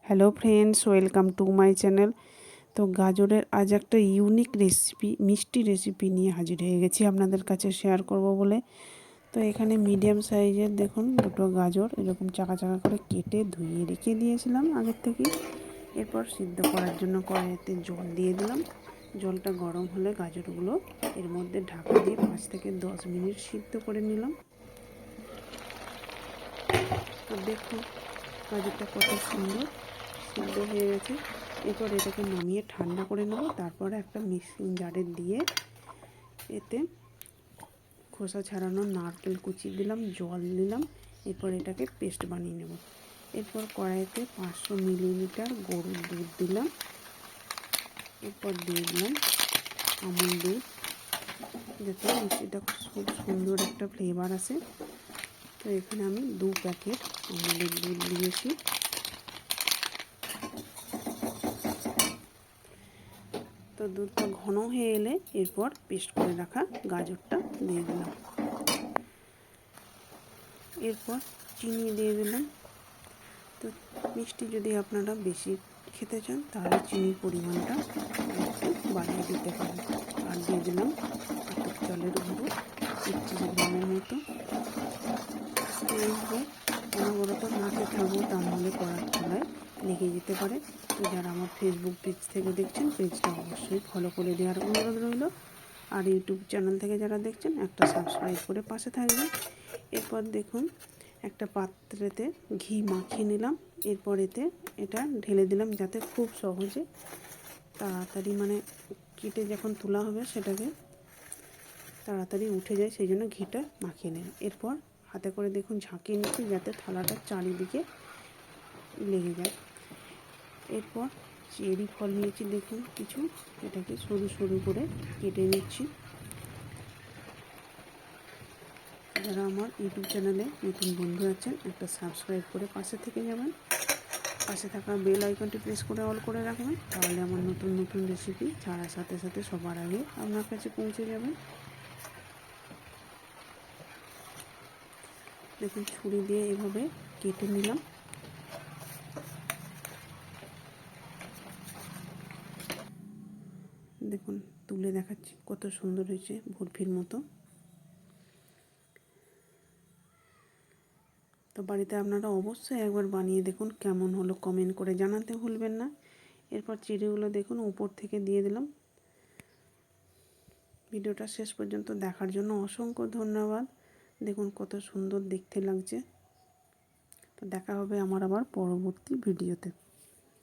Hello friends, welcome to my channel. তো গাজরের আজ একটা ইউনিক রেসিপি, মিষ্টি রেসিপি নিয়ে হাজির হয়ে গেছি আপনাদের কাছে শেয়ার করব বলে। তো এখানে মিডিয়াম সাইজের দেখুন দুটো গাজর এরকম চাকা চাকা করে কেটে ধুয়ে রেখে দিয়েছিলাম আগের থেকেই। এরপর সিদ্ধ করার জন্য কড়াইতে জল দিয়ে দিলাম। জলটা গরম হলে গাজরগুলো এর মধ্যে ঢাকা দিয়ে 5 থেকে 10 মিনিট সিদ্ধ করে নিলাম। তো দেখুন গাজরটা কত সুন্দর সিদ্ধ হয়ে গেছে। এরপর এটাকে নামিয়ে ঠান্ডা করে নেব। তারপর একটা মিক্সিং জারে দিয়ে এতে খোসা ছাড়ানো নারকেল কুচি দিলাম, জল দিলাম। এরপর এটাকে পেস্ট বানিয়ে নেব। এরপর কড়াইতে 500 মিলিলিটার গরুর দুধ দিলাম। এরপর দিয়ে দিলাম আমুল দুধ, যাতে মিষ্টিটা খুব সুন্দর একটা ফ্লেভার আসে। তো এখানে আমি 2 প্যাকেট আমুলের দুধ দিয়েছি। তো দুধটা ঘন হয়ে এলে এরপর পেস্ট করে রাখা গাজরটা দিয়ে দিলাম। এরপর চিনি দিয়ে দিলাম। তো মিষ্টি যদি আপনারা বেশি খেতে চান তাহলে চিনির পরিমাণটা একটু বাড়িয়ে দিতে পারেন। আর দিয়ে দিলাম আতপ চালের গুঁড়ো 25 গ্রামের মতো। এইভাবে অনবরত নাড়তে থাকবো, তা নাহলে কড়ার তলায় লেগে যেতে পারে। তো যারা আমার ফেসবুক পেজ থেকে দেখছেন, পেজটা অবশ্যই ফলো করে দেওয়ার অনুরোধ রইল। আর ইউটিউব চ্যানেল থেকে যারা দেখছেন একটা সাবস্ক্রাইব করে পাশে থাকবেন। এরপর দেখুন একটা পাত্রেতে ঘি মাখিয়ে নিলাম। এরপর এটা ঢেলে দিলাম, যাতে খুব সহজে তাড়াতাড়ি কেটে যখন তোলা হবে সেটাকে তাড়াতাড়ি উঠে যায়, সেই জন্য ঘিটা মাখিয়ে নিলাম। এরপর হাতে করে দেখুন ঝাঁকিয়ে নিচ্ছি, যাতে থালাটা চারিদিকে লেগে যায়। এরপর চেরি ফল নিয়েছি দেখুন কিছু, এটাকে সরু সরু করে কেটে নিচ্ছি। যারা আমার ইউটিউব চ্যানেলে নতুন বন্ধু আছেন একটা সাবস্ক্রাইব করে পাশে থেকে যাবেন। পাশে থাকা বেল আইকনটি প্রেস করে অল করে রাখবেন, তাহলে আমার নতুন নতুন রেসিপি ছাড়ার সাথে সাথে সবার আগে আপনার কাছে পৌঁছে যাবেন। দেখুন ছুরি দিয়ে এভাবে কেটে নিলাম। দেখুন তুলে দেখাচ্ছি কত সুন্দর হয়েছে, বরফির মতো। তো বাড়িতে আপনারা অবশ্যই একবার বানিয়ে দেখুন, কেমন হলো কমেন্ট করে জানাতে ভুলবেন না। এরপর চেরিগুলো দেখুন উপর থেকে দিয়ে দিলাম। ভিডিওটা শেষ পর্যন্ত দেখার জন্য অসংখ্য ধন্যবাদ। দেখুন কত সুন্দর দেখতে লাগছে। তো দেখা হবে আমার আবার পরবর্তী ভিডিওতে।